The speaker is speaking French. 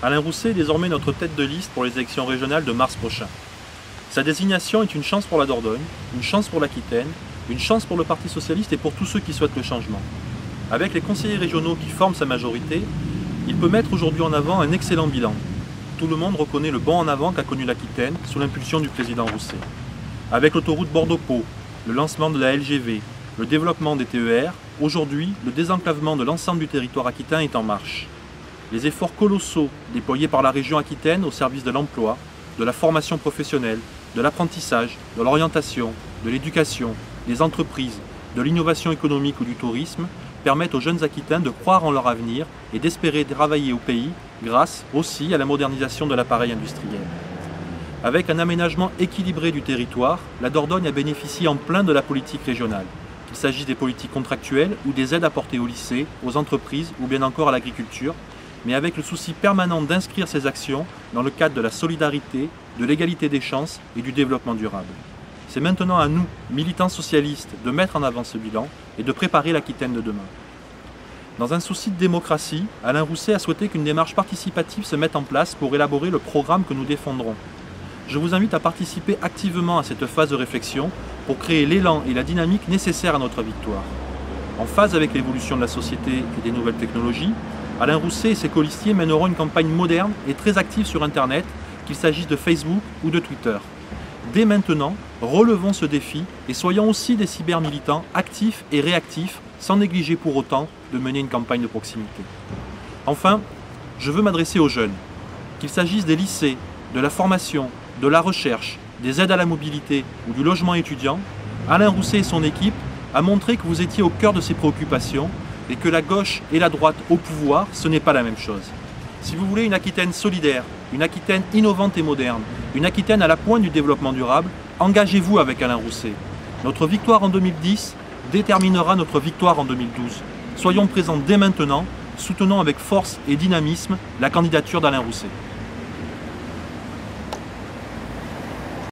Alain Rousset est désormais notre tête de liste pour les élections régionales de mars prochain. Sa désignation est une chance pour la Dordogne, une chance pour l'Aquitaine, une chance pour le Parti socialiste et pour tous ceux qui souhaitent le changement. Avec les conseillers régionaux qui forment sa majorité, il peut mettre aujourd'hui en avant un excellent bilan. Tout le monde reconnaît le bond en avant qu'a connu l'Aquitaine sous l'impulsion du président Rousset. Avec l'autoroute Bordeaux-Pau, le lancement de la LGV, le développement des TER, aujourd'hui, le désenclavement de l'ensemble du territoire aquitain est en marche. Les efforts colossaux déployés par la région aquitaine au service de l'emploi, de la formation professionnelle, de l'apprentissage, de l'orientation, de l'éducation, des entreprises, de l'innovation économique ou du tourisme permettent aux jeunes Aquitains de croire en leur avenir et d'espérer travailler au pays grâce aussi à la modernisation de l'appareil industriel. Avec un aménagement équilibré du territoire, la Dordogne a bénéficié en plein de la politique régionale, qu'il s'agisse des politiques contractuelles ou des aides apportées aux lycées, aux entreprises ou bien encore à l'agriculture, mais avec le souci permanent d'inscrire ces actions dans le cadre de la solidarité, de l'égalité des chances et du développement durable. C'est maintenant à nous, militants socialistes, de mettre en avant ce bilan et de préparer l'Aquitaine de demain. Dans un souci de démocratie, Alain Rousset a souhaité qu'une démarche participative se mette en place pour élaborer le programme que nous défendrons. Je vous invite à participer activement à cette phase de réflexion pour créer l'élan et la dynamique nécessaires à notre victoire. En phase avec l'évolution de la société et des nouvelles technologies, Alain Rousset et ses colistiers mèneront une campagne moderne et très active sur Internet, qu'il s'agisse de Facebook ou de Twitter. Dès maintenant, relevons ce défi et soyons aussi des cybermilitants actifs et réactifs, sans négliger pour autant de mener une campagne de proximité. Enfin, je veux m'adresser aux jeunes. Qu'il s'agisse des lycées, de la formation, de la recherche, des aides à la mobilité ou du logement étudiant, Alain Rousset et son équipe a montré que vous étiez au cœur de ces préoccupations et que la gauche et la droite au pouvoir, ce n'est pas la même chose. Si vous voulez une Aquitaine solidaire, une Aquitaine innovante et moderne, une Aquitaine à la pointe du développement durable, engagez-vous avec Alain Rousset. Notre victoire en 2010 déterminera notre victoire en 2012. Soyons présents dès maintenant, soutenons avec force et dynamisme la candidature d'Alain Rousset.